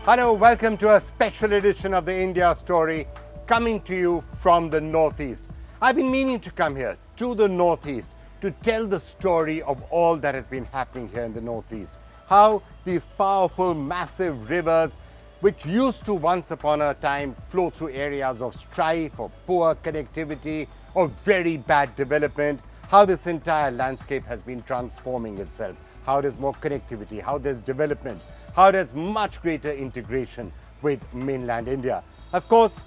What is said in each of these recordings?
Hello, welcome to a special edition of the India Story coming to you from the Northeast. I've been meaning to come here to the Northeast to tell the story of all that has been happening here in the Northeast. How these powerful, massive rivers, which used to once upon a time flow through areas of strife, or poor connectivity, or very bad development, how this entire landscape has been transforming itself, how there's more connectivity, how there's development, how there's much greater integration with mainland India. Of course,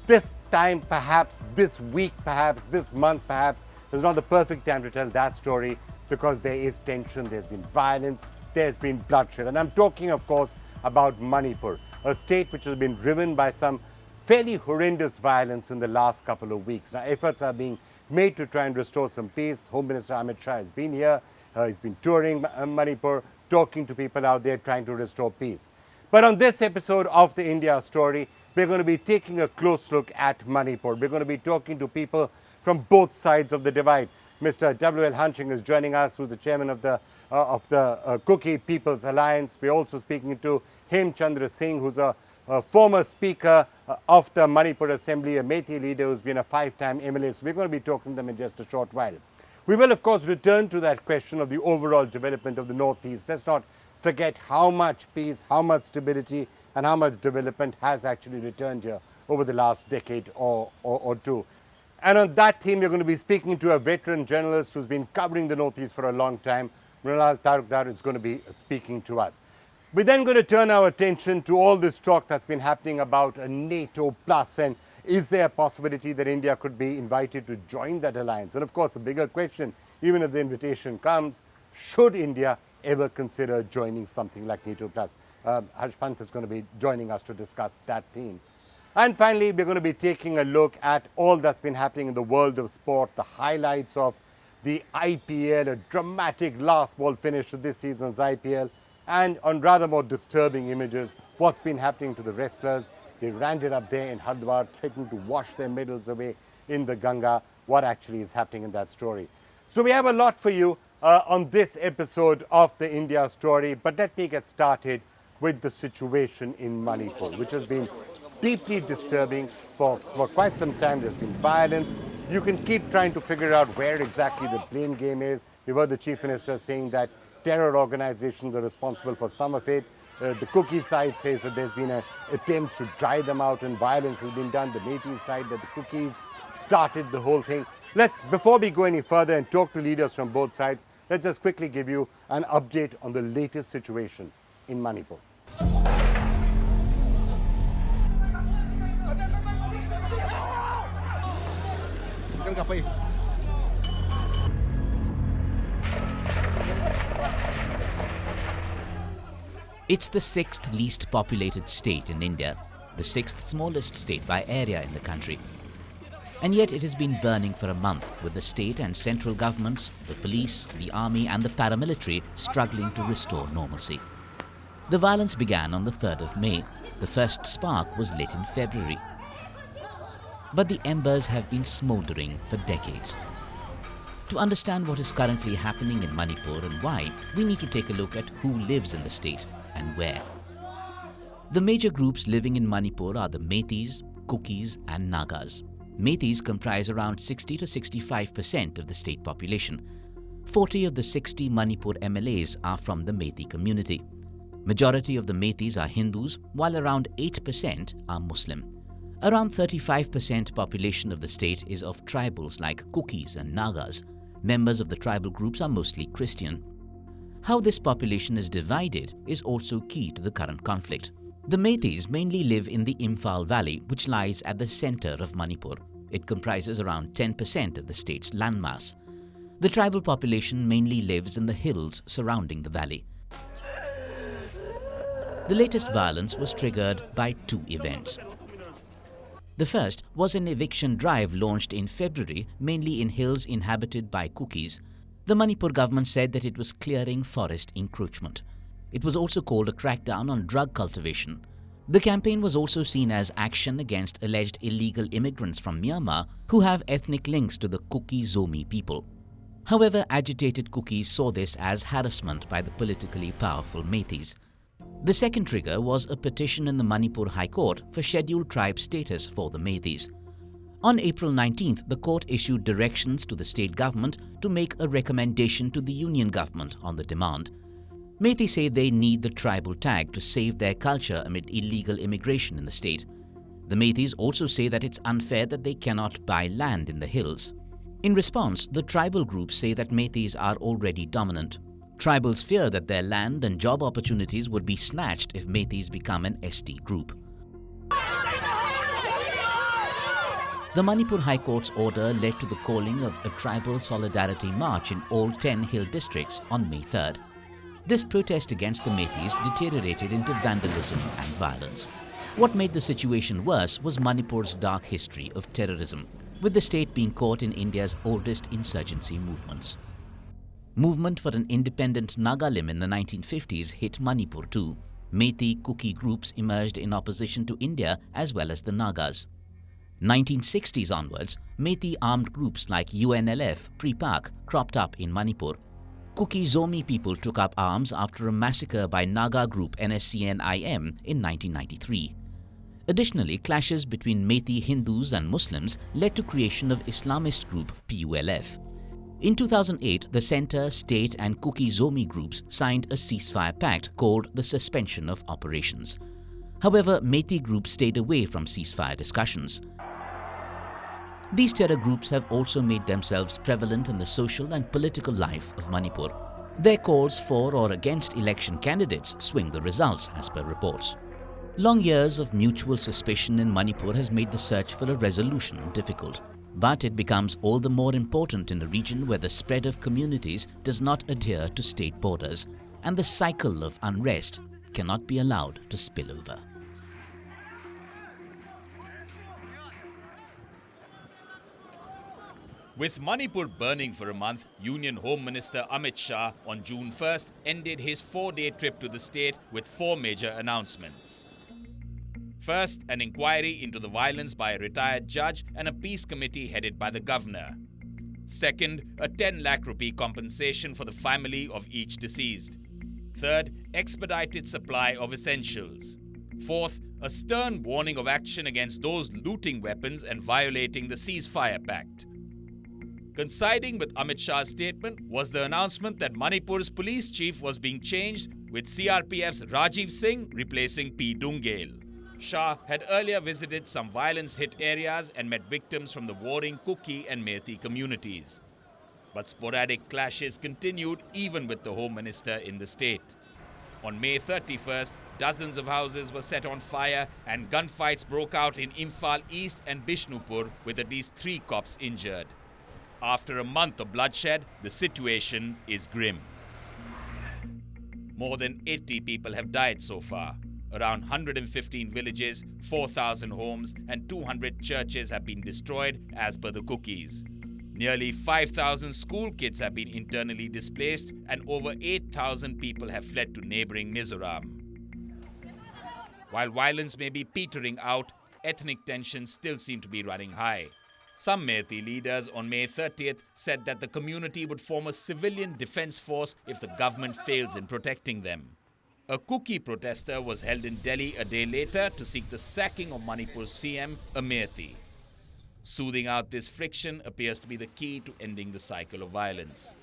this time, perhaps this week, perhaps this month, perhaps is not the perfect time to tell that story because there is tension, there's been violence, there's been bloodshed. And I'm talking, of course, about Manipur, a state which has been driven by some fairly horrendous violence in the last couple of weeks. Now, efforts are being made to try and restore some peace. Home Minister Amit Shah has been here. He's been touring Manipur, talking to people out there, trying to restore peace. But on this episode of the India Story, we're going to be taking a close look at Manipur. We're going to be talking to people from both sides of the divide. Mr. W.L. Hunching is joining us, who's the chairman of the Kuki People's Alliance. We're also speaking to Hem Chandra Singh, who's a former speaker of the Manipur Assembly, a Meitei leader who's been a 5-time MLA. So we're going to be talking to them in just a short while. We will, of course, return to that question of the overall development of the Northeast. Let's not forget how much peace, how much stability, and how much development has actually returned here over the last decade or two. And on that theme, we're going to be speaking to a veteran journalist who's been covering the Northeast for a long time. Mrinal Tarukdar is going to be speaking to us. We're then going to turn our attention to all this talk that's been happening about a NATO plus, and is there a possibility that India could be invited to join that alliance? And of course, the bigger question, even if the invitation comes, should India ever consider joining something like NATO plus? Harsh Pant is going to be joining us to discuss that theme. And finally, we're going to be taking a look at all that's been happening in the world of sport, the highlights of the IPL, a dramatic last ball finish to this season's IPL, and on rather more disturbing images, what's been happening to the wrestlers. They landed up there in Hardwar, threatening to wash their medals away in the Ganga. What actually is happening in that story? So we have a lot for you on this episode of the India Story, but let me get started with the situation in Manipur, which has been deeply disturbing for quite some time. There's been violence. You can keep trying to figure out where exactly the blame game is. We've heard the Chief Minister saying that terror organizations are responsible for some of it. The Kuki side says that there's been attempts to dry them out and violence has been done. The Meitei side, that the Kukis started the whole thing. Before we go any further and talk to leaders from both sides, let's just quickly give you an update on the latest situation in Manipur. It's the 6th least populated state in India, the 6th smallest state by area in the country. And yet it has been burning for a month, with the state and central governments, the police, the army and the paramilitary struggling to restore normalcy. The violence began on the 3rd of May. The first spark was lit in February. But the embers have been smouldering for decades. To understand what is currently happening in Manipur and why, we need to take a look at who lives in the state and where. The major groups living in Manipur are the Meiteis, Kukis and Nagas. Meiteis comprise around 60 to 65% of the state population. 40 of the 60 Manipur MLAs are from the Meitei community. Majority of the Meiteis are Hindus, while around 8% are Muslim. Around 35% population of the state is of tribals like Kukis and Nagas. Members of the tribal groups are mostly Christian. How this population is divided is also key to the current conflict. The Meiteis mainly live in the Imphal Valley, which lies at the center of Manipur. It comprises around 10% of the state's landmass. The tribal population mainly lives in the hills surrounding the valley. The latest violence was triggered by 2 events. The first was an eviction drive launched in February, mainly in hills inhabited by Kukis. The Manipur government said that it was clearing forest encroachment. It was also called a crackdown on drug cultivation. The campaign was also seen as action against alleged illegal immigrants from Myanmar who have ethnic links to the Kuki Zomi people. However, agitated Kukis saw this as harassment by the politically powerful Meiteis. The second trigger was a petition in the Manipur High Court for scheduled tribe status for the Meiteis. On April 19th, the court issued directions to the state government to make a recommendation to the union government on the demand. Meiteis say they need the tribal tag to save their culture amid illegal immigration in the state. The Meiteis also say that it's unfair that they cannot buy land in the hills. In response, the tribal groups say that Meiteis are already dominant. Tribals fear that their land and job opportunities would be snatched if Meiteis become an ST group. The Manipur High Court's order led to the calling of a tribal solidarity march in all 10 hill districts on May 3rd. This protest against the Meiteis deteriorated into vandalism and violence. What made the situation worse was Manipur's dark history of terrorism, with the state being caught in India's oldest insurgency movements. Movement for an independent Nagalim in the 1950s hit Manipur too. Meitei Kuki groups emerged in opposition to India as well as the Nagas. 1960s onwards, Meitei armed groups like UNLF, Pre-Pak cropped up in Manipur. Kuki Zomi people took up arms after a massacre by Naga group NSCN-IM in 1993. Additionally, clashes between Meitei Hindus and Muslims led to creation of Islamist group PULF. In 2008, the Centre, State and Kuki Zomi groups signed a ceasefire pact called the Suspension of Operations. However, Meitei groups stayed away from ceasefire discussions. These terror groups have also made themselves prevalent in the social and political life of Manipur. Their calls for or against election candidates swing the results, as per reports. Long years of mutual suspicion in Manipur has made the search for a resolution difficult. But it becomes all the more important in a region where the spread of communities does not adhere to state borders, and the cycle of unrest cannot be allowed to spill over. With Manipur burning for a month, Union Home Minister Amit Shah on June 1st ended his 4-day trip to the state with 4 major announcements. First, an inquiry into the violence by a retired judge and a peace committee headed by the governor. Second, a 10 lakh rupee compensation for the family of each deceased. Third, expedited supply of essentials. Fourth, a stern warning of action against those looting weapons and violating the ceasefire pact. Coinciding with Amit Shah's statement was the announcement that Manipur's police chief was being changed, with CRPF's Rajiv Singh replacing P. Dungale. Shah had earlier visited some violence-hit areas and met victims from the warring Kuki and Meitei communities. But sporadic clashes continued even with the Home Minister in the state. On May 31st, dozens of houses were set on fire and gunfights broke out in Imphal East and Bishnupur, with at least 3 cops injured. After a month of bloodshed, the situation is grim. More than 80 people have died so far. Around 115 villages, 4,000 homes and 200 churches have been destroyed as per the Kukis. Nearly 5,000 school kids have been internally displaced and over 8,000 people have fled to neighboring Mizoram. While violence may be petering out, ethnic tensions still seem to be running high. Some Meitei leaders on May 30th said that the community would form a civilian defense force if the government fails in protecting them. A Kuki protester was held in Delhi a day later to seek the sacking of Manipur's CM, a Meitei. Soothing out this friction appears to be the key to ending the cycle of violence.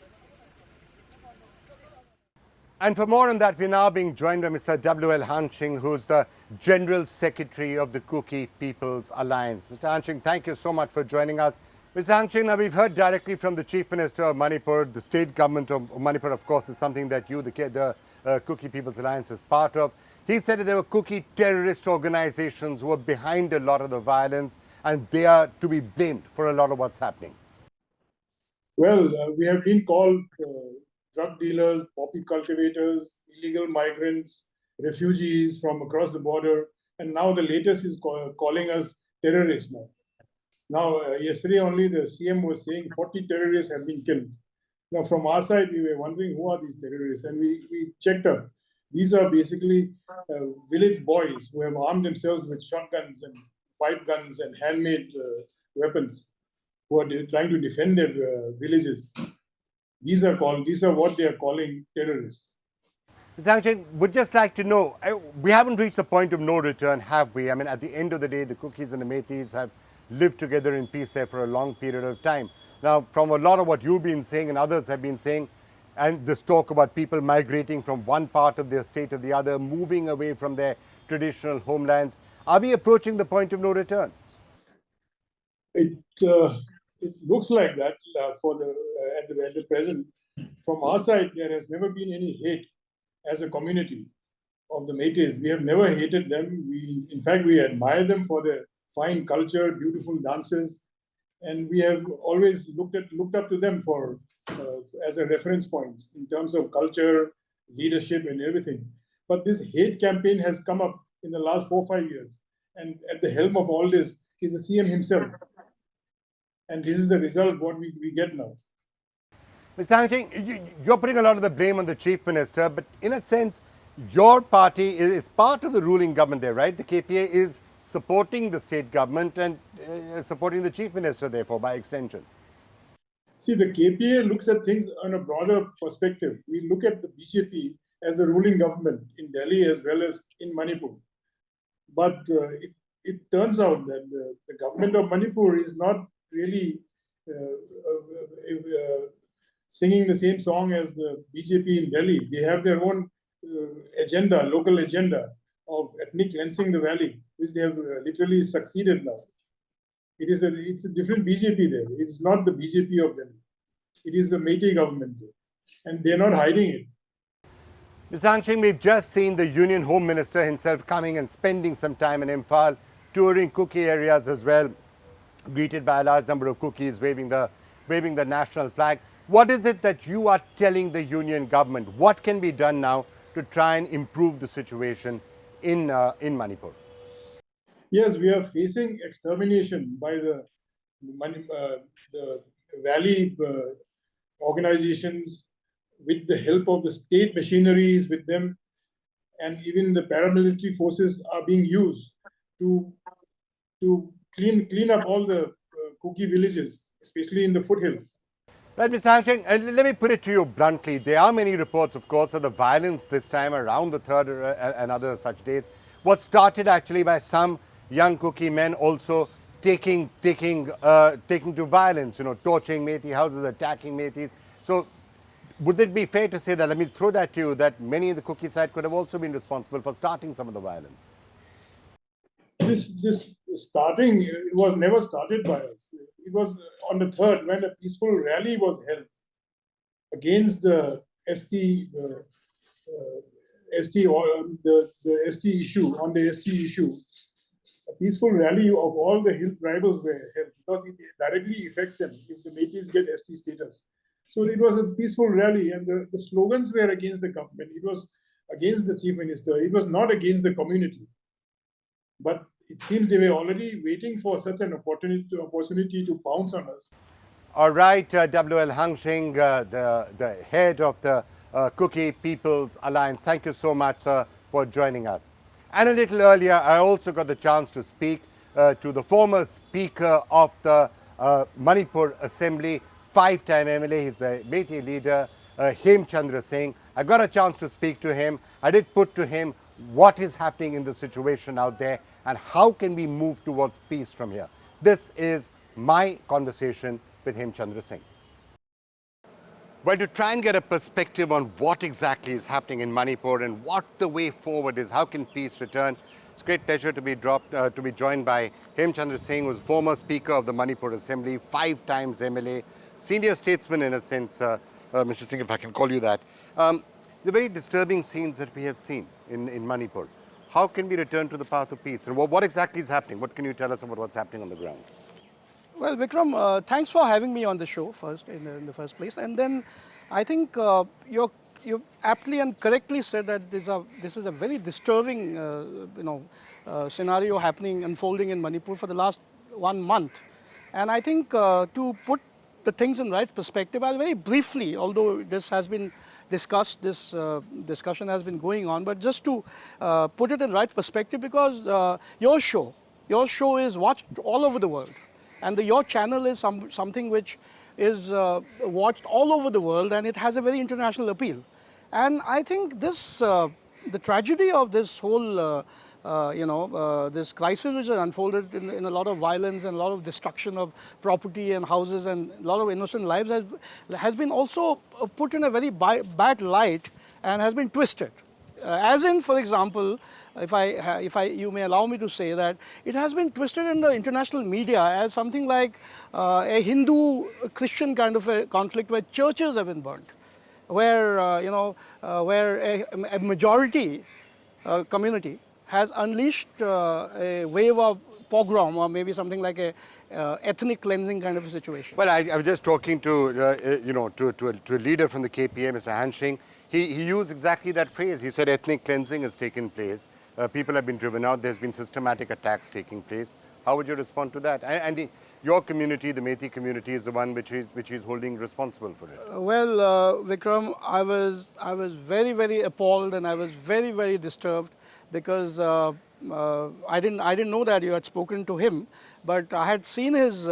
And for more on that, we're now being joined by Mr. W.L. Hanshing, who's the General Secretary of the Kuki People's Alliance. Mr. Hanshing, thank you so much for joining us. Mr. Hanshing, now we've heard directly from the Chief Minister of Manipur. The state government of Manipur, of course, is something that you, the Kuki People's Alliance, is part of. He said that there were Kuki terrorist organizations who were behind a lot of the violence, and they are to be blamed for a lot of what's happening. Well, we have been called drug dealers, poppy cultivators, illegal migrants, refugees from across the border, and now the latest is calling us terrorists now. Now, yesterday only the CM was saying 40 terrorists have been killed. Now, from our side, we were wondering who are these terrorists, and we checked up. These are basically village boys who have armed themselves with shotguns and pipe guns and handmade weapons, who are trying to defend their villages. These are what they are calling terrorists. Mr. Hangcheng, would just like to know, we haven't reached the point of no return, have we? I mean, at the end of the day, the Kukis and the Metis have lived together in peace there for a long period of time. Now, from a lot of what you've been saying and others have been saying, and this talk about people migrating from one part of their state to the other, moving away from their traditional homelands, are we approaching the point of no return? It it looks like that at the present. From our side, there has never been any hate as a community of the Métis. We have never hated them. In fact, we admire them for their fine culture, beautiful dances, and we have always looked up to them for as a reference point in terms of culture, leadership, and everything. But this hate campaign has come up in the last 4 or 5 years, and at the helm of all this is the CM himself. And this is the result what we get now. Mr. Hangcheng, you're putting a lot of the blame on the Chief Minister, but in a sense, your party is part of the ruling government there, right? The KPA is supporting the state government and supporting the Chief Minister, therefore, by extension. See, the KPA looks at things on a broader perspective. We look at the BJP as a ruling government in Delhi as well as in Manipur. But it turns out that the government of Manipur is not really singing the same song as the BJP in Delhi. They have their own agenda, local agenda of ethnic cleansing the valley, which they have literally succeeded now. It's a different BJP there. It's not the BJP of Delhi. It is the Meitei government there. And they're not hiding it. Mr. Hangcheng, we've just seen the Union Home Minister himself coming and spending some time in Imphal, touring Kuki areas as well, greeted by a large number of Kukis waving the national flag. What is it that you are telling the union government? What can be done now to try and improve the situation in Manipur? Yes, we are facing extermination by the valley organizations with the help of the state machineries with them, and even the paramilitary forces are being used to clean up all the Kuki villages, especially in the foothills. Right, Mr. Hangcheng, let me put it to you bluntly. There are many reports, of course, of the violence this time around the 3rd and other such dates. What started actually by some young Kuki men also taking to violence, torching Metis houses, attacking Metis. So would it be fair to say that, let me throw that to you, that many in the Kuki side could have also been responsible for starting some of the violence? This starting, it was never started by us. It was on the 3rd when a peaceful rally was held against the ST issue, on the ST issue. A peaceful rally of all the hill tribals were held because it directly affects them if the Métis get ST status. So it was a peaceful rally, and the slogans were against the government. It was against the Chief Minister. It was not against the community. But it seems they were already waiting for such an opportunity to pounce on us. All right, W.L. Hangcheng, the head of the Kuki People's Alliance, thank you so much, sir, for joining us. And a little earlier, I also got the chance to speak to the former Speaker of the Manipur Assembly, 5-time MLA, he's a Meitei leader, Hem Chandra Singh. I got a chance to speak to him. I did put to him what is happening in the situation out there and how can we move towards peace from here. This is my conversation with Hem Chandra Singh. Well, to try and get a perspective on what exactly is happening in Manipur and what the way forward is, how can peace return, it's a great pleasure to be joined by Hem Chandra Singh, who is former Speaker of the Manipur Assembly, 5 times MLA, senior statesman in a sense, Mr. Singh, if I can call you that. The very disturbing scenes that we have seen in Manipur. How can we return to the path of peace? And what exactly is happening? What can you tell us about what's happening on the ground? Well, Vikram, thanks for having me on the show first, in the first place. And then I think you aptly and correctly said that this is a very disturbing scenario unfolding in Manipur for the last 1 month. And I think to put the things in right perspective, I'll very briefly, although this has been discussed, this discussion has been going on, but just to put it in right perspective, because your show is watched all over the world. And your channel is something which is watched all over the world, and it has a very international appeal. And I think this, the tragedy of this whole, this crisis which has unfolded in a lot of violence and a lot of destruction of property and houses and a lot of innocent lives has been also put in a very bad light and has been twisted. As in, for example, you may allow me to say that it has been twisted in the international media as something like a Hindu-Christian kind of a conflict where churches have been burnt, where where a majority community has unleashed a wave of pogrom or maybe something like a ethnic cleansing kind of a situation. Well, I was just talking to, to a leader from the KPA, Mr. Hanshing. He used exactly that phrase. He said ethnic cleansing has taken place. People have been driven out. There's been systematic attacks taking place. How would you respond to that? And your community, the Meitei community, is the one which is holding responsible for it. Vikram, I was very appalled and I was very disturbed because I didn't know that you had spoken to him, but I had seen his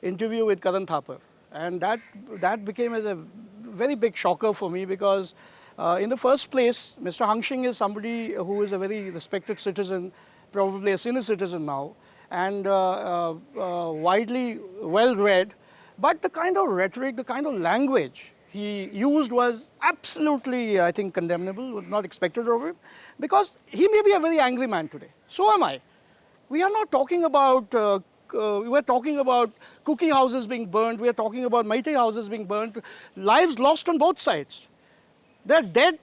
interview with Karan Thapar, and that became as a very big shocker for me because in the first place, Mr. Hanshing is somebody who is a very respected citizen, probably a senior citizen now, and widely well read, but the kind of rhetoric, the kind of language he used was absolutely, I think, condemnable, was not expected of him, because he may be a very angry man today. So am I. We are not talking about, we are talking about cookie houses being burnt, we are talking about Meitei houses being burnt, lives lost on both sides. They're dead,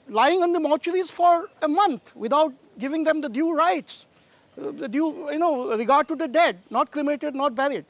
lying in the mortuaries for a month without giving them the due rights, the due, regard to the dead, not cremated, not buried.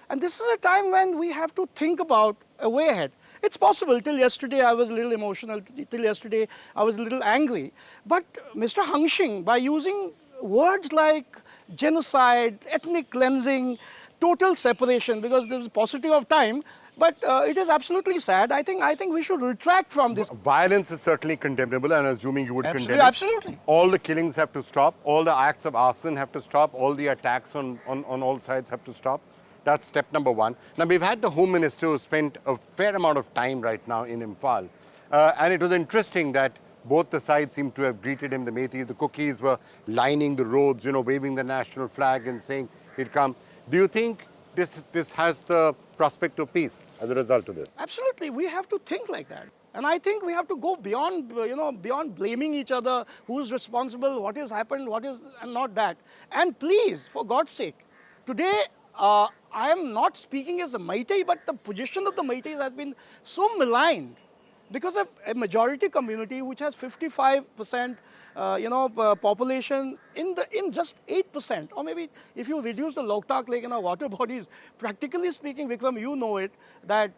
And this is a time when we have to think about a way ahead. It's possible, till yesterday I was a little emotional, till yesterday I was a little angry. But Mr. Hanshing, by using words like genocide, ethnic cleansing, total separation, because there is paucity of time, but it is absolutely sad. I think we should retract from this. Violence is certainly condemnable, and assuming you would condemn it. Absolutely. All the killings have to stop. All the acts of arson have to stop. All the attacks on all sides have to stop. That's step number one. Now, we've had the Home Minister who spent a fair amount of time right now in Imphal. And it was interesting that both the sides seemed to have greeted him. The Meitei, the cookies were lining the roads, waving the national flag and saying he'd come. Do you think this has the prospect of peace as a result of this? Absolutely. We have to think like that. And I think we have to go beyond, beyond blaming each other, who's responsible, what has happened, and not that. And please, for God's sake, today, I am not speaking as a Meitei, but the position of the Meiteis has been so maligned because of a majority community which has 55% population in just 8%, or maybe if you reduce the Loktak Lake and our water bodies, practically speaking, Vikram, you know it, that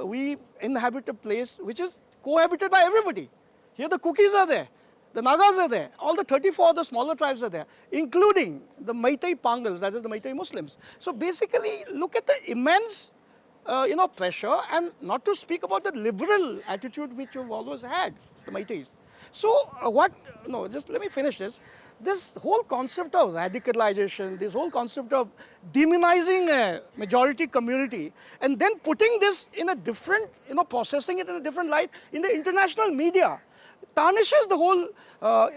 we inhabit a place which is cohabited by everybody. Here the cookies are there. The Nagas are there. All the 34 the smaller tribes are there, including the Meitei Pangals, that is the Meitei Muslims. So basically, look at the immense, pressure, and not to speak about the liberal attitude which you've always had, the Meiteis. So just let me finish this. This whole concept of radicalization, this whole concept of demonizing a majority community, and then putting this in a different, processing it in a different light in the international media, tarnishes the whole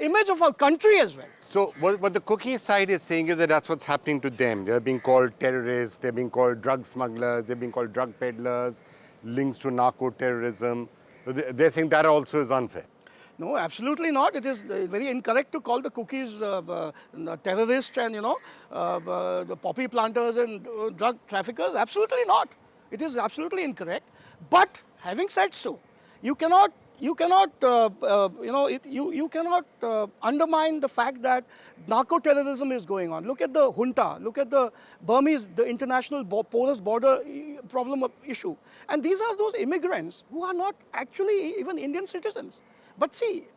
image of our country as well. So what the cookie side is saying is that that's what's happening to them. They're being called terrorists, they're being called drug smugglers, they're being called drug peddlers, links to narco-terrorism. They're saying that also is unfair. No, absolutely not. It is very incorrect to call the cookies terrorists and, the poppy planters and drug traffickers. Absolutely not. It is absolutely incorrect. But having said so, you cannot undermine the fact that narco-terrorism is going on. Look at the junta, look at the Burmese, the international porous border problem issue. And these are those immigrants who are not actually even Indian citizens. But see,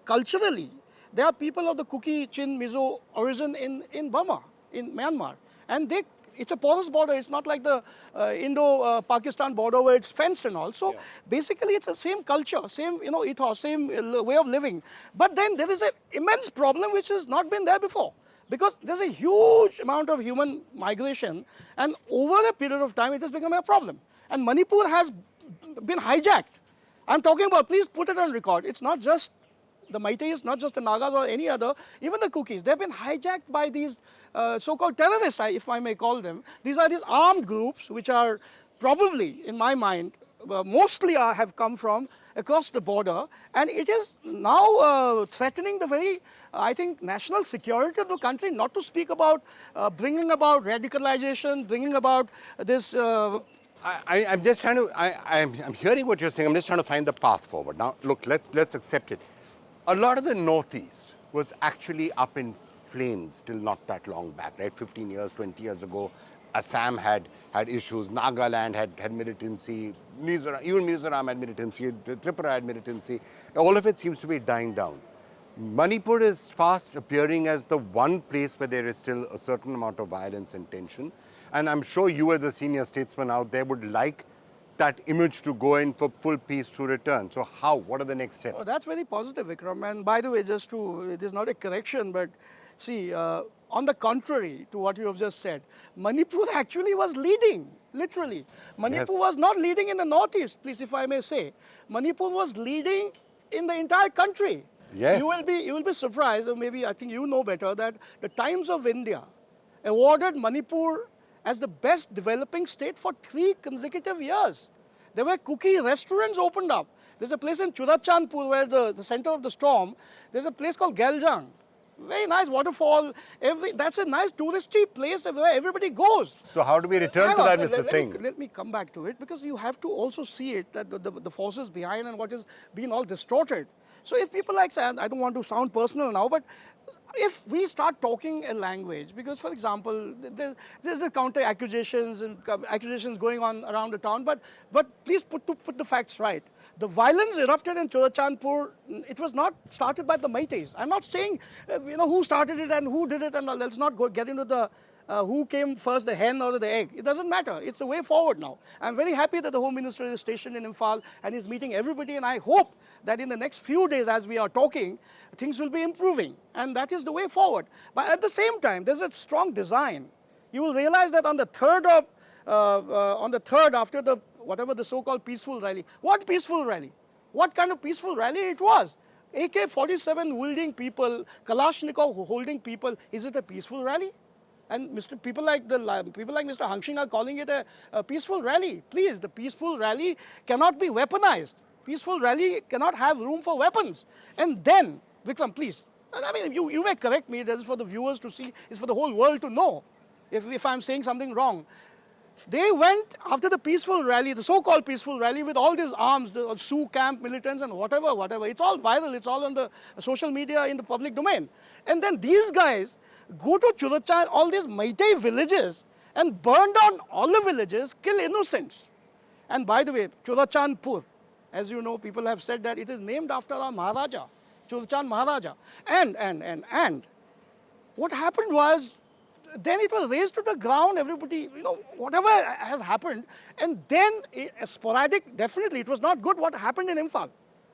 culturally, there are people of the Kuki, Chin, Mizo origin in Burma, in Myanmar. And it's a porous border. It's not like the Indo-Pakistan border where it's fenced and all. So basically, it's the same culture, same ethos, same way of living. But then there is an immense problem which has not been there before, because there's a huge amount of human migration, and over a period of time, it has become a problem. And Manipur has been hijacked. I'm talking about, please put it on record. It's not just the Meiteis, not just the Nagas or any other, even the Kukis. They've been hijacked by these so-called terrorists, if I may call them. These are these armed groups which are probably, in my mind, mostly have come from across the border, and it is now threatening the very, I think, national security of the country, not to speak about bringing about radicalization, bringing about this I'm just trying to, I'm hearing what you're saying. I'm just trying to find the path forward. Now, look, let's accept it. A lot of the Northeast was actually up in flames till not that long back, right? 15 years, 20 years ago, Assam had issues, Nagaland had militancy, even Mizoram had militancy, Tripura had militancy. All of it seems to be dying down. Manipur is fast appearing as the one place where there is still a certain amount of violence and tension. And I'm sure you as a senior statesman out there would like that image to go in for full peace to return. So how? What are the next steps? Oh, that's very positive, Vikram. And by the way, it is not a correction, but see, on the contrary to what you have just said, Manipur actually was leading, literally. Manipur was not leading in the Northeast, please, if I may say. Manipur was leading in the entire country. Yes. You will be surprised, or maybe I think you know better, that the Times of India awarded Manipur as the best developing state for 3 consecutive years. There were cookie restaurants opened up. There's a place in Churachandpur where the center of the storm, there's a place called Galjang. Very nice waterfall. That's a nice touristy place where everybody goes. So how do we return to that, Mr. Singh? Let me come back to it, because you have to also see it, that the forces behind and what is being all distorted. So if people like, say, I don't want to sound personal now, but if we start talking a language, because for example, there's a counter accusations and accusations going on around the town, but please put the facts right. The violence erupted in Churachandpur. It was not started by the Meiteis. I'm not saying who started it and who did it, and let's not get into the who came first, the hen or the egg. It doesn't matter. It's the way forward now. I'm very happy that the Home Minister is stationed in Imphal and is meeting everybody, and I hope that in the next few days as we are talking, things will be improving, and that is the way forward. But at the same time, there's a strong design. You will realize that on the third after the whatever the so-called peaceful rally, what peaceful rally? What kind of peaceful rally it was? AK-47 wielding people, Kalashnikov holding people, is it a peaceful rally? And people like Mr. Hangshing are calling it a peaceful rally. Please, the peaceful rally cannot be weaponized. Peaceful rally cannot have room for weapons. And then, Vikram, please, I mean, you may correct me, that is for the viewers to see, it's for the whole world to know if I'm saying something wrong. They went after the peaceful rally, the so-called peaceful rally, with all these arms, the Sioux camp militants and whatever. It's all viral, it's all on the social media in the public domain. And then these guys go to Churachandpur, all these Meitei villages, and burn down all the villages, kill innocents. And by the way, Churachandpur, as you know, people have said that it is named after our Maharaja, Churachand Maharaja. And what happened was, then it was raised to the ground, everybody, whatever has happened, and then sporadic, definitely, it was not good what happened in Imphal.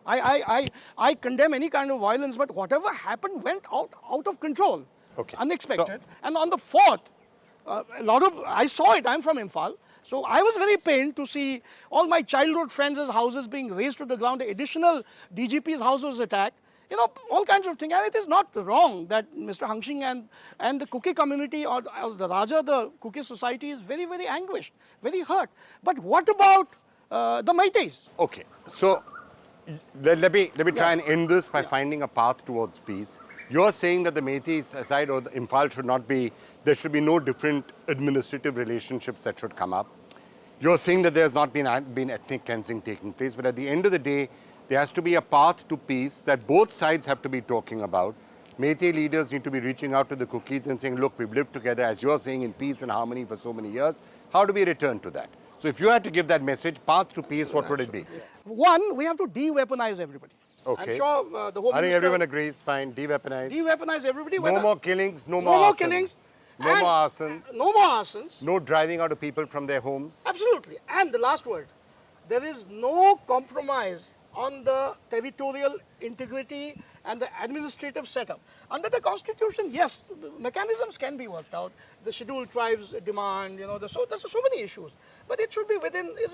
I condemn any kind of violence, but whatever happened went out of control, unexpected. And on the 4th, I saw it, I'm from Imphal, so I was very pained to see all my childhood friends' houses being razed to the ground, the additional DGP's house was attacked. All kinds of things. And it is not wrong that Mr. Hangshing and the Kuki community or the Raja, the Kuki society is very, very anguished, very hurt. But what about the Meiteis? Okay, so let me try and end this by finding a path towards peace. You're saying that the Meiteis side or the Imphal should not be, there should be no different administrative relationships that should come up. You're saying that there's not been ethnic cleansing taking place, but at the end of the day, there has to be a path to peace that both sides have to be talking about. Meitei leaders need to be reaching out to the Kukis and saying, look, we've lived together, as you're saying, in peace and harmony for so many years. How do we return to that? So if you had to give that message, path to peace, what would it be? One, we have to de-weaponize everybody. Okay. I'm sure the Home I think Minister, everyone agrees, fine, de-weaponize. De-weaponize everybody. No more killings, no more killings. No more arsons. No more arsons. No driving out of people from their homes. Absolutely. And the last word, there is no compromise on the territorial integrity and the administrative setup. Under the constitution, yes, the mechanisms can be worked out. The scheduled tribes demand, there's so many issues. But it should be within, it's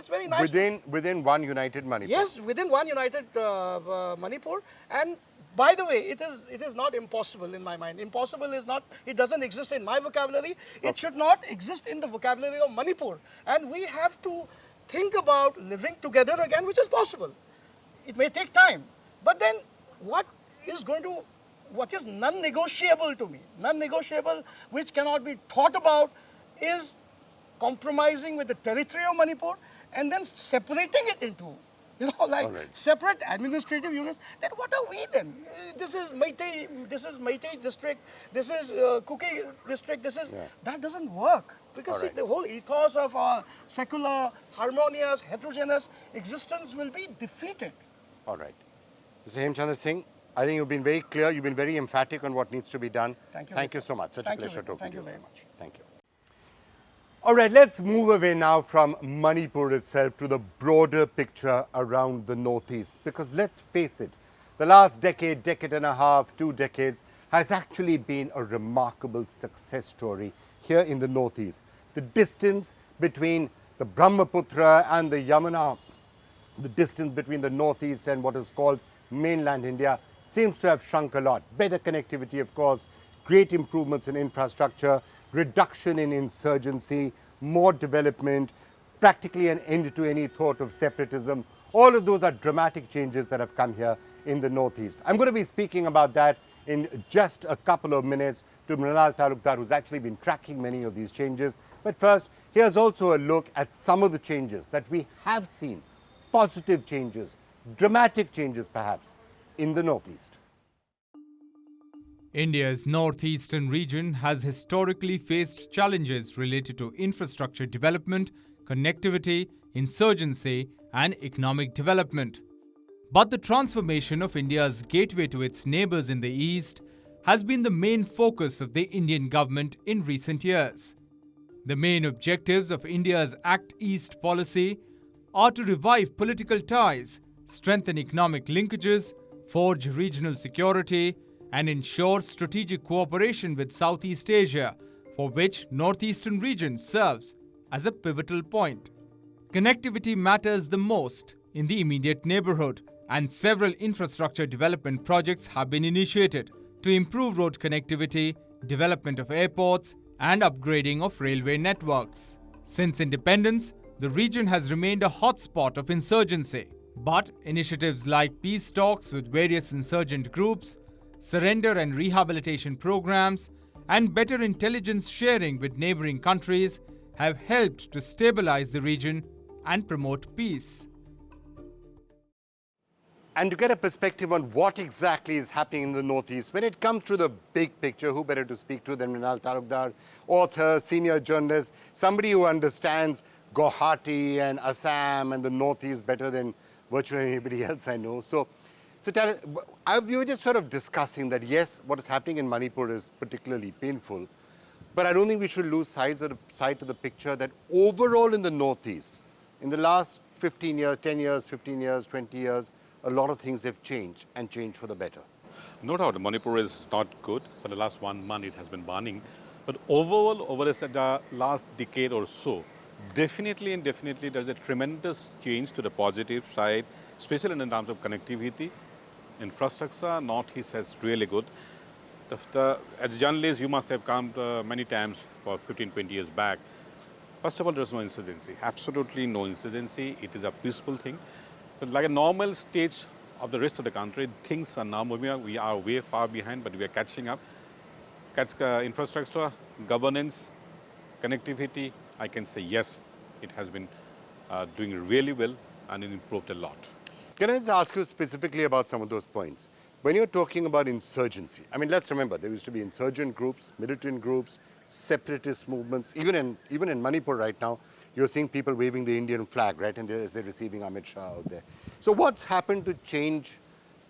very nice. Within one united Manipur. Yes, within one united Manipur. And by the way, it is not impossible in my mind. Impossible is not, it doesn't exist in my vocabulary. It should not exist in the vocabulary of Manipur. And we have to think about living together again, which is possible. It may take time. But then what is non-negotiable to me, non-negotiable, which cannot be thought about, is compromising with the territory of Manipur and then separating it into, separate administrative units. Then what are we then? This is Meitei district, this is Kuki district, that doesn't work. Because the whole ethos of our secular, harmonious, heterogeneous existence will be defeated. All right. Mr. Hemchandra Singh, I think you've been very clear, you've been very emphatic on what needs to be done. Thank you so much. Such a pleasure talking to you. Thank you very much. Thank you. All right, let's move away now from Manipur itself to the broader picture around the Northeast. Because let's face it, the last decade and a half, 2 decades, has actually been a remarkable success story here in the Northeast. The distance between the Brahmaputra and the Yamuna, the distance between the Northeast and what is called mainland India, seems to have shrunk a lot. Better connectivity, of course, great improvements in infrastructure, reduction in insurgency, more development, practically an end to any thought of separatism. All of those are dramatic changes that have come here in the Northeast. I'm going to be speaking about that in just a couple of minutes to Mrinal Talukdar, who's actually been tracking many of these changes. But first, here's also a look at some of the changes that we have seen, positive changes, dramatic changes perhaps, in the Northeast. India's northeastern region has historically faced challenges related to infrastructure development, connectivity, insurgency, and economic development. But the transformation of India's gateway to its neighbors in the east has been the main focus of the Indian government in recent years. The main objectives of India's Act East policy are to revive political ties, strengthen economic linkages, forge regional security, and ensure strategic cooperation with Southeast Asia, for which Northeastern region serves as a pivotal point. Connectivity matters the most in the immediate neighborhood, and several infrastructure development projects have been initiated to improve road connectivity, development of airports, and upgrading of railway networks. Since independence, the region has remained a hotspot of insurgency, but initiatives like peace talks with various insurgent groups, surrender and rehabilitation programs, and better intelligence sharing with neighboring countries have helped to stabilize the region and promote peace. And to get a perspective on what exactly is happening in the Northeast, when it comes to the big picture, who better to speak to than Mrinal Talukdar, author, senior journalist, somebody who understands Guwahati and Assam and the Northeast better than virtually anybody else I know. So tell us, we were just sort of discussing that, yes, what is happening in Manipur is particularly painful, but I don't think we should lose sight of the picture that overall in the Northeast, in the last 15 years, 10 years, 15 years, 20 years, a lot of things have changed and changed for the better. No doubt, Manipur is not good. For the last 1 month, it has been burning. But overall, over the last decade or so, definitely there's a tremendous change to the positive side, especially in terms of connectivity. Infrastructure, Northeast is really good. As a journalist, you must have come many times for 15, 20 years back. First of all, there's no insurgency, absolutely no insurgency. It is a peaceful thing. So like a normal stage of the rest of the country, things are now moving. We are way far behind, but we are catching up. Infrastructure, governance, connectivity, I can say yes, it has been doing really well and it improved a lot. Can I just ask you specifically about some of those points? When you're talking about insurgency, I mean, let's remember, there used to be insurgent groups, militant groups, separatist movements. Even in Manipur right now, you're seeing people waving the Indian flag, right? And they're receiving Amit Shah out there. So what's happened to change,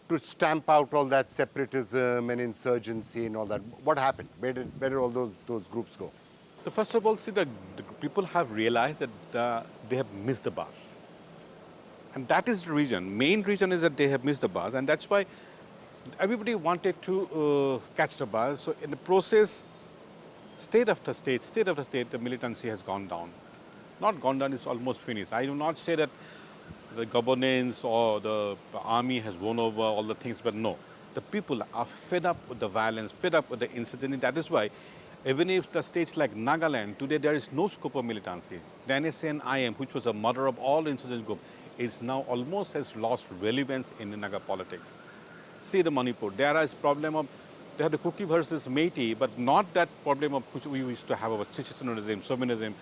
to stamp out all that separatism and insurgency and all that? What happened? Where did all those groups go? So first of all, see, the people have realized that they have missed the bus. And that is the reason. Main reason is that they have missed the bus, and that's why everybody wanted to catch the bus. So in the process, state after state, the militancy has gone down. Not gone down, it's almost finished. I do not say that the governance or the army has won over all the things, but no. The people are fed up with the violence, fed up with the insurgency. That is why, even if the states like Nagaland, today there is no scope of militancy. The NSNIM, which was a mother of all insurgent groups, is now almost has lost relevance in the Naga politics. See the Manipur, there is problem of, they have the Kuki versus Meitei, but not that problem of which we used to have about secessionism, chauvinism.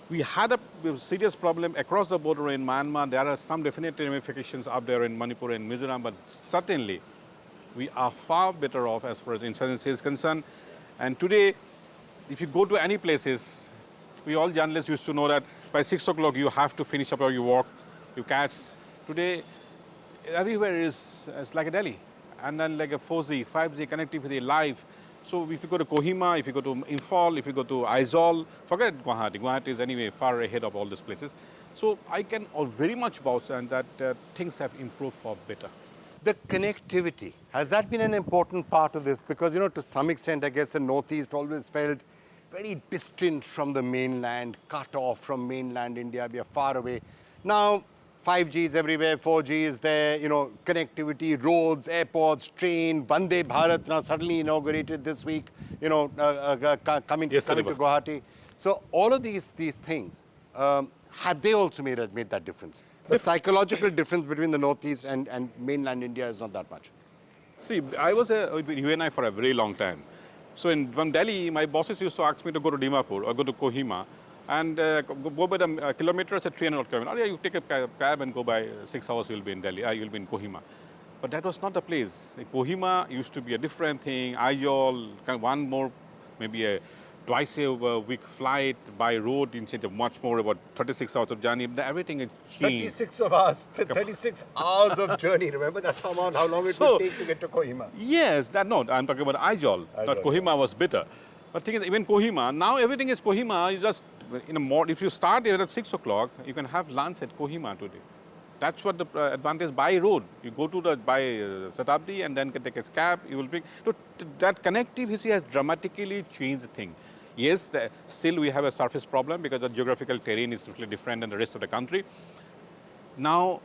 We had a serious problem across the border in Myanmar. There are some definite ramifications up there in Manipur and Mizoram, but certainly we are far better off as far as insurgency is concerned. And today, if you go to any places, we all journalists used to know that by 6 o'clock you have to finish up or you walk, you catch. Today, everywhere is like a Delhi. And then like a 4G, 5G connectivity live. So if you go to Kohima, if you go to Imphal, if you go to Aizawl, forget Guwahati. Guwahati is anyway far ahead of all these places. So I can very much vouch and that things have improved for better. The connectivity, has that been an important part of this? Because, you know, to some extent, I guess the Northeast always felt very distant from the mainland, cut off from mainland India, we are far away. Now, 5G is everywhere, 4G is there, you know, connectivity, roads, airports, train, Vande Bharat now suddenly inaugurated this week, you know, coming to Guwahati. So all of these things, had they also made that difference? The psychological difference between the Northeast and mainland India is not that much. See, I was with UNI for a very long time. So from Delhi, my bosses used to ask me to go to Dimapur or go to Kohima and go by the kilometers at 300 kilometers. Oh, yeah, you take a cab and go by 6 hours, you'll be in Delhi, you'll be in Kohima. But that was not the place. Kohima used to be a different thing. Aizawl, one more, maybe a twice a week flight by road instead of much more, about 36 hours of journey. Everything has changed. 36 hours of journey, remember? That's how long it would take to get to Kohima. Yes, I'm talking about Aizawl. But Kohima was better. But the thing is, even Kohima, now everything is Kohima. You just, if you start here at 6 o'clock, you can have lunch at Kohima today. That's what the advantage by road. You go to by Shatabdi and then take a cab, you will bring. So that connectivity has dramatically changed the thing. Yes, still we have a surface problem because the geographical terrain is really different than the rest of the country. Now,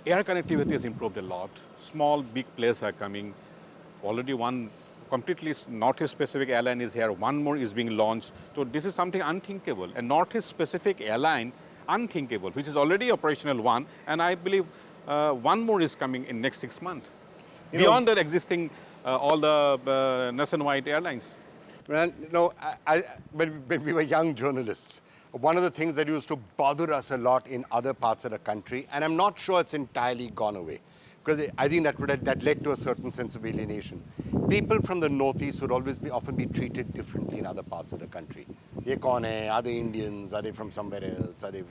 air connectivity has improved a lot. Small, big players are coming. Already one completely Northeast specific airline is here. One more is being launched. So this is something unthinkable. A Northeast specific airline, unthinkable, which is already operational one. And I believe one more is coming in next 6 months. Beyond that existing all the nationwide airlines. Well, you know, when we were young journalists, one of the things that used to bother us a lot in other parts of the country, and I'm not sure it's entirely gone away, because I think that led to a certain sense of alienation. People from the Northeast would often be treated differently in other parts of the country. Ye kaun hai? Are they Indians? Are they from somewhere else? Are they,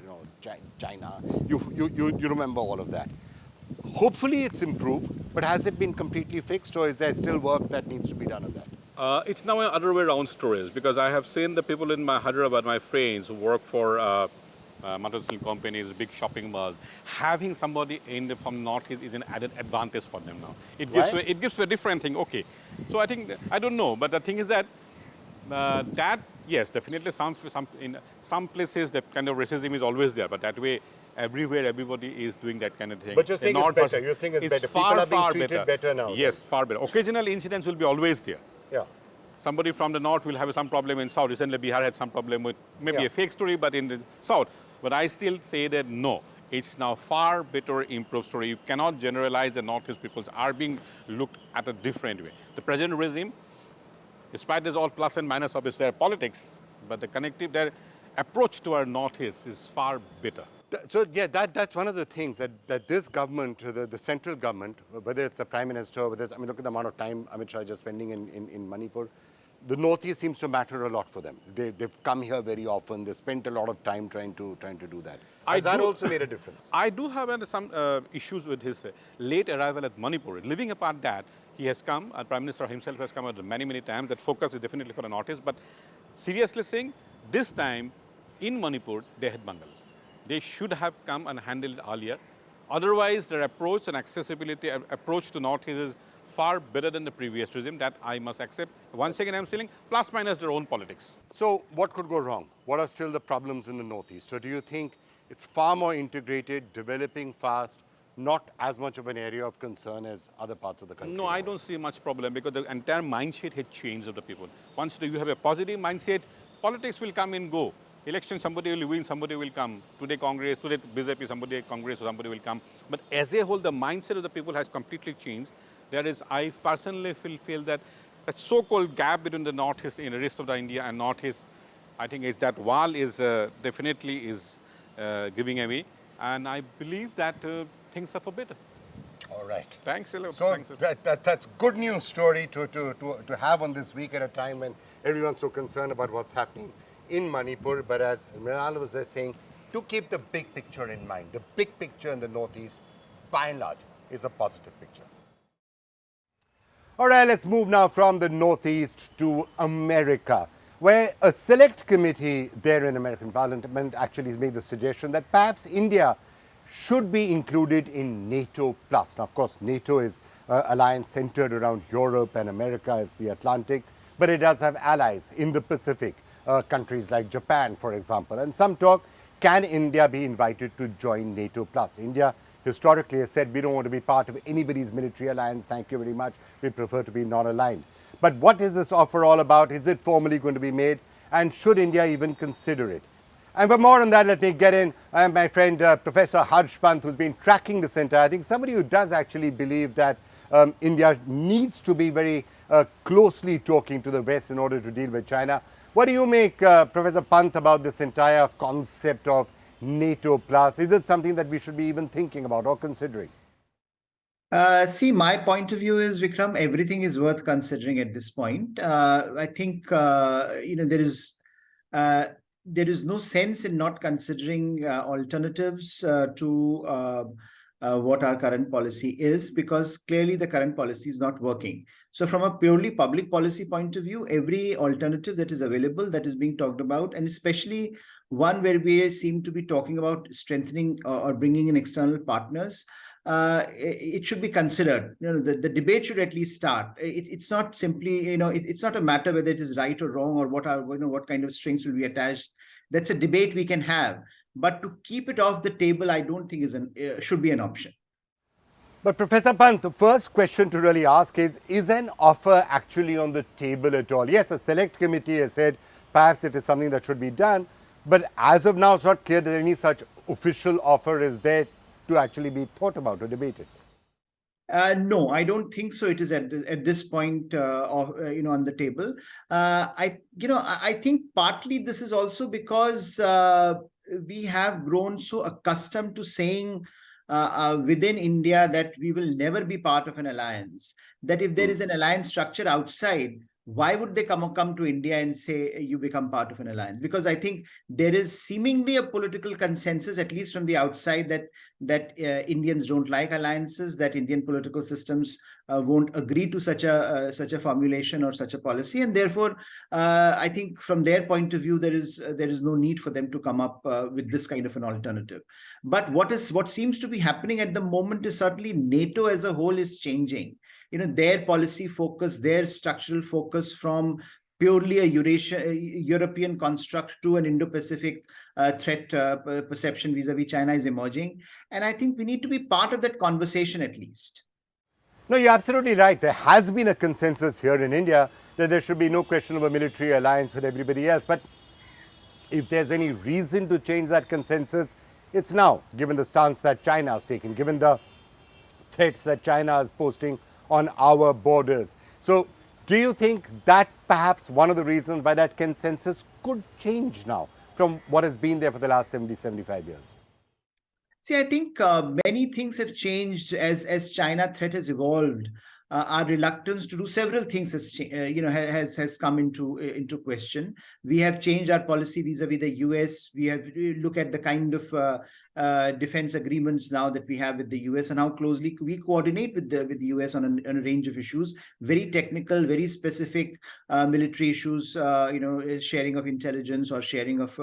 China? You remember all of that. Hopefully it's improved, but has it been completely fixed, or is there still work that needs to be done on that? It's now an other way around stories, because I have seen the people in my Hyderabad, my friends who work for multinational companies, big shopping malls, having somebody from Northeast is an added advantage for them now. It gives a different thing. Okay, so I think I don't know, but the thing is that yes, definitely in some places the kind of racism is always there, but that way everywhere everybody is doing that kind of thing. But you're saying it's better. You're saying it's better. People are being treated better now. Yes, far better. Occasional incidents will be always there. Yeah. Somebody from the north will have some problem in south. Recently, Bihar had some problem with maybe a fake story, but in the south. But I still say that no, it's now far better improved story. You cannot generalize the Northeast peoples are being looked at a different way. The present regime, despite there's all plus and minus of their politics, but their approach to our Northeast is far better. So yeah, that's one of the things that this government, the central government, whether it's the Prime Minister, whether it's, I mean, look at the amount of time Amit Shah is just spending in Manipur. The Northeast seems to matter a lot for them. They've come here very often. They spent a lot of time trying to do that. Has that also made a difference? I do have some issues with his late arrival at Manipur. Leaving apart that, he has come, Prime Minister himself has come out many times. That focus is definitely for the Northeast. But seriously saying, this time in Manipur, they had bungled. They should have come and handled it earlier. Otherwise, their approach and accessibility approach to Northeast is far better than the previous regime. That I must accept. Once again, I'm saying plus minus their own politics. So what could go wrong? What are still the problems in the Northeast? So do you think it's far more integrated, developing fast, not as much of an area of concern as other parts of the country? No, I don't see much problem because the entire mindset has changed of the people. Once you have a positive mindset, politics will come and go. Election, somebody will win, somebody will come. Today Congress, today BJP, somebody Congress, somebody will come. But as a whole, the mindset of the people has completely changed. There is, I personally feel that a so-called gap between the Northeast and the rest of the India and Northeast, I think is that wall is definitely is giving away. And I believe that things are for better. All right. Thanks, hello. So Thanks. that's good news story to have on this week at a time when everyone's so concerned about what's happening in Manipur. But as Mrinal was just saying, to keep the big picture in mind, the big picture in the Northeast, by and large, is a positive picture. All right, let's move now from the Northeast to America, where a select committee there in American Parliament actually has made the suggestion that perhaps India should be included in NATO Plus. Now, of course, NATO is an alliance centered around Europe and America as the Atlantic, but it does have allies in the Pacific, countries like Japan, for example. And some talk, can India be invited to join NATO Plus? India historically has said, we don't want to be part of anybody's military alliance, thank you very much, we prefer to be non-aligned. But what is this offer all about? Is it formally going to be made? And should India even consider it? And for more on that, let me get in my friend Professor Harsh Pant, who's been tracking the center. I think somebody who does actually believe that India needs to be very closely talking to the West in order to deal with China. What do you make, Professor Pant, about this entire concept of NATO Plus? Is it something that we should be even thinking about or considering? See, my point of view is, Vikram, everything is worth considering at this point. I think there is no sense in not considering alternatives to what our current policy is, because clearly the current policy is not working. So from a purely public policy point of view, every alternative that is available, that is being talked about, and especially one where we seem to be talking about strengthening or bringing in external partners, it should be considered. The debate should at least start. It's not simply, it's not a matter whether it is right or wrong or what kind of strings will be attached. That's a debate we can have. But to keep it off the table, I don't think should be an option. But Professor Pant, the first question to really ask is an offer actually on the table at all? Yes, a select committee has said perhaps it is something that should be done, but as of now, it's not clear that any such official offer is there to actually be thought about or debated. No, I don't think so. It is at this point, on the table. I think partly this is also because we have grown so accustomed to saying within India that we will never be part of an alliance, that if there is an alliance structure outside, why would they come to India and say you become part of an alliance? Because I think there is seemingly a political consensus, at least from the outside, that Indians don't like alliances, that Indian political systems won't agree to such a formulation or such a policy, and therefore I think from their point of view there is no need for them to come up with this kind of an alternative. But what seems to be happening at the moment is certainly NATO as a whole is changing. Their policy focus, their structural focus from purely a European construct to an Indo-Pacific threat perception vis-a-vis China is emerging. And I think we need to be part of that conversation at least. No, you're absolutely right. There has been a consensus here in India that there should be no question of a military alliance with everybody else. But if there's any reason to change that consensus, it's now, given the stance that China has taken, given the threats that China is posting on our borders. So do you think that perhaps one of the reasons why that consensus could change now from what has been there for the last 70, 75 years? See, I think many things have changed as China threat has evolved. Our reluctance to do several things has come into question. We have changed our policy vis-a-vis the US. We have look at the kind of defense agreements now that we have with the US and how closely we coordinate with the US on a range of issues, very technical, very specific military issues, sharing of intelligence or sharing of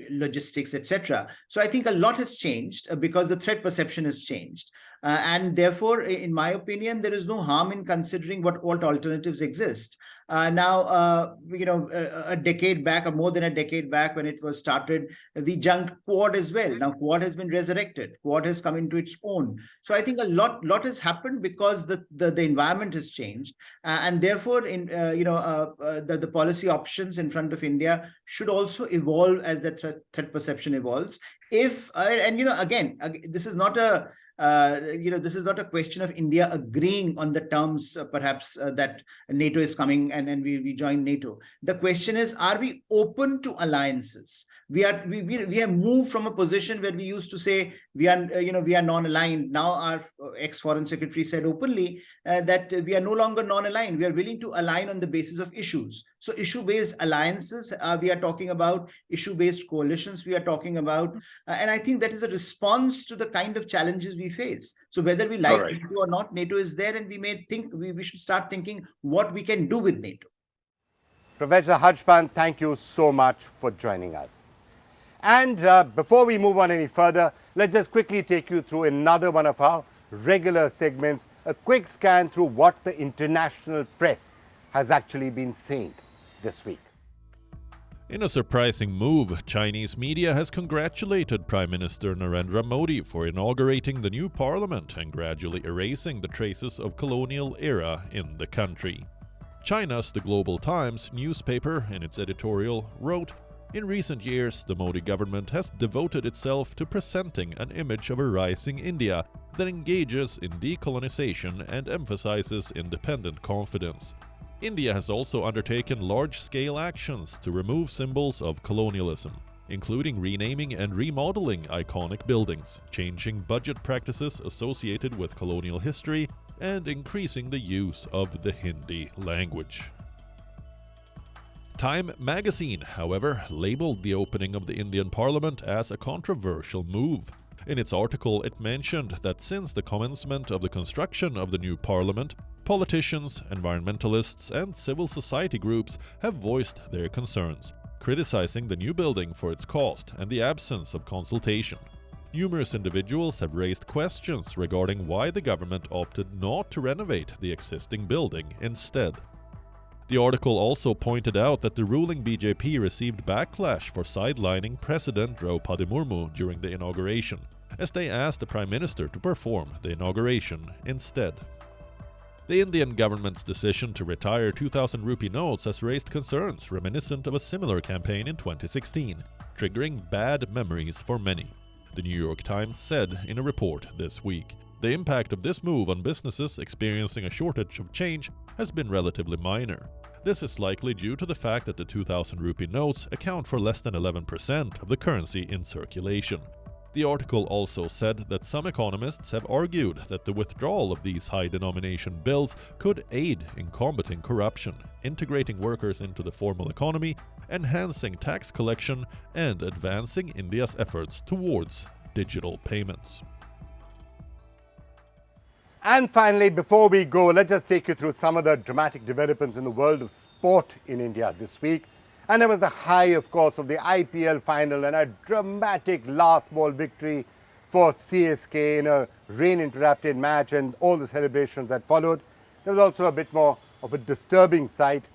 logistics, etc. So I think a lot has changed because the threat perception has changed. And therefore, in my opinion, there is no harm in considering what alternatives exist. A decade back, or more than a decade back, when it was started, we junked Quad as well. Now Quad has been resurrected. Quad has come into its own. So I think a lot has happened because the environment has changed, and therefore, the policy options in front of India should also evolve as the threat perception evolves. Again, this is not a this is not a question of India agreeing on the terms, perhaps, that NATO is coming and we join NATO. The question is, are we open to alliances? We have moved from a position where we used to say we are non-aligned. Now our ex-foreign secretary said openly that we are no longer non-aligned. We are willing to align on the basis of issues. So issue-based alliances we are talking about, issue-based coalitions we are talking about, and I think that is a response to the kind of challenges we face. So whether we like NATO or not, NATO is there, and we should start thinking what we can do with NATO. Professor Harshpan, thank you so much for joining us. And before we move on any further, let's just quickly take you through another one of our regular segments, a quick scan through what the international press has actually been saying this week. In a surprising move, Chinese media has congratulated Prime Minister Narendra Modi for inaugurating the new parliament and gradually erasing the traces of colonial era in the country. China's The Global Times newspaper, in its editorial, wrote, "In recent years, the Modi government has devoted itself to presenting an image of a rising India that engages in decolonization and emphasizes independent confidence. India has also undertaken large-scale actions to remove symbols of colonialism, including renaming and remodeling iconic buildings, changing budget practices associated with colonial history, and increasing the use of the Hindi language." Time magazine, however, labeled the opening of the Indian Parliament as a controversial move. In its article, it mentioned that since the commencement of the construction of the new parliament, politicians, environmentalists, and civil society groups have voiced their concerns, criticizing the new building for its cost and the absence of consultation. Numerous individuals have raised questions regarding why the government opted not to renovate the existing building instead. The article also pointed out that the ruling BJP received backlash for sidelining President Draupadi Murmu during the inauguration, as they asked the Prime Minister to perform the inauguration instead. The Indian government's decision to retire 2,000 rupee notes has raised concerns reminiscent of a similar campaign in 2016, triggering bad memories for many. The New York Times said in a report this week. The impact of this move on businesses experiencing a shortage of change has been relatively minor. This is likely due to the fact that the 2,000 rupee notes account for less than 11% of the currency in circulation. The article also said that some economists have argued that the withdrawal of these high-denomination bills could aid in combating corruption, integrating workers into the formal economy, enhancing tax collection, and advancing India's efforts towards digital payments. And finally, before we go, let's just take you through some of the dramatic developments in the world of sport in India this week. And there was the high, of course, of the IPL final and a dramatic last ball victory for CSK in a rain-interrupted match and all the celebrations that followed. There was also a bit more of a disturbing sight,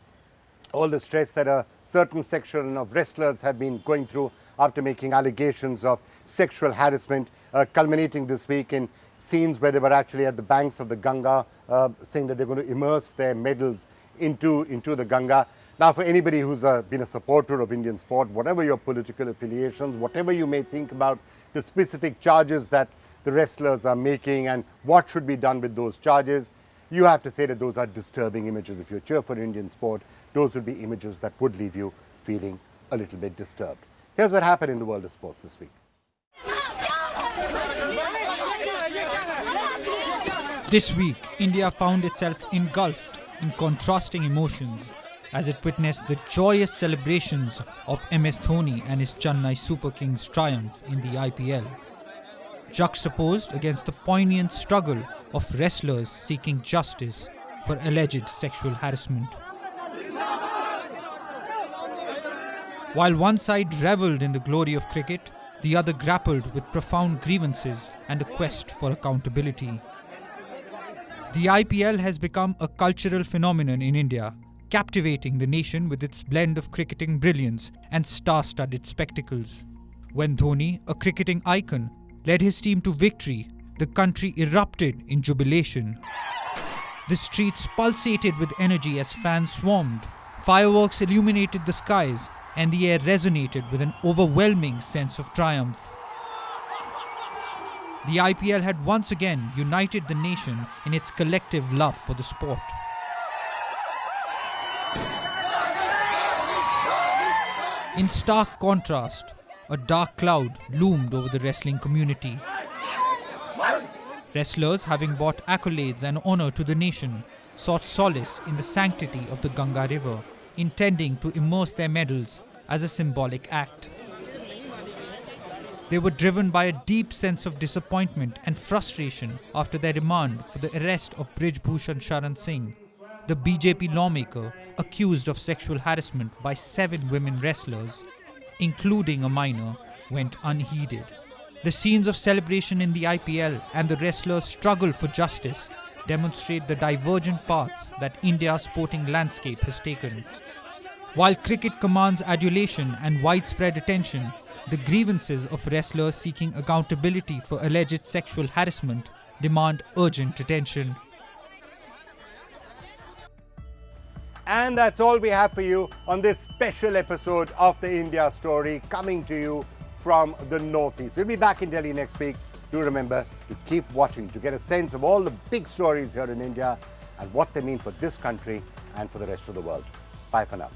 all the stress that a certain section of wrestlers have been going through after making allegations of sexual harassment, culminating this week in scenes where they were actually at the banks of the Ganga, saying that they're going to immerse their medals into the Ganga. Now, for anybody who's been a supporter of Indian sport, whatever your political affiliations, whatever you may think about the specific charges that the wrestlers are making and what should be done with those charges, you have to say that those are disturbing images. If you cheer for Indian sport, those would be images that would leave you feeling a little bit disturbed. Here's what happened in the world of sports this week. This week, India found itself engulfed in contrasting emotions as it witnessed the joyous celebrations of MS Dhoni and his Chennai Super Kings' triumph in the IPL, juxtaposed against the poignant struggle of wrestlers seeking justice for alleged sexual harassment. While one side revelled in the glory of cricket, the other grappled with profound grievances and a quest for accountability. The IPL has become a cultural phenomenon in India, captivating the nation with its blend of cricketing brilliance and star-studded spectacles. When Dhoni, a cricketing icon, led his team to victory, the country erupted in jubilation. The streets pulsated with energy as fans swarmed. Fireworks illuminated the skies, and the air resonated with an overwhelming sense of triumph. The IPL had once again united the nation in its collective love for the sport. In stark contrast, a dark cloud loomed over the wrestling community. Wrestlers, having brought accolades and honor to the nation, sought solace in the sanctity of the Ganga River, intending to immerse their medals as a symbolic act. They were driven by a deep sense of disappointment and frustration after their demand for the arrest of Brij Bhushan Sharan Singh, the BJP lawmaker accused of sexual harassment by 7 women wrestlers, including a minor, went unheeded. The scenes of celebration in the IPL and the wrestlers' struggle for justice demonstrate the divergent paths that India's sporting landscape has taken. While cricket commands adulation and widespread attention, the grievances of wrestlers seeking accountability for alleged sexual harassment demand urgent attention. And that's all we have for you on this special episode of the India Story, coming to you from the Northeast. We'll be back in Delhi next week. Do remember to keep watching to get a sense of all the big stories here in India and what they mean for this country and for the rest of the world. Bye for now.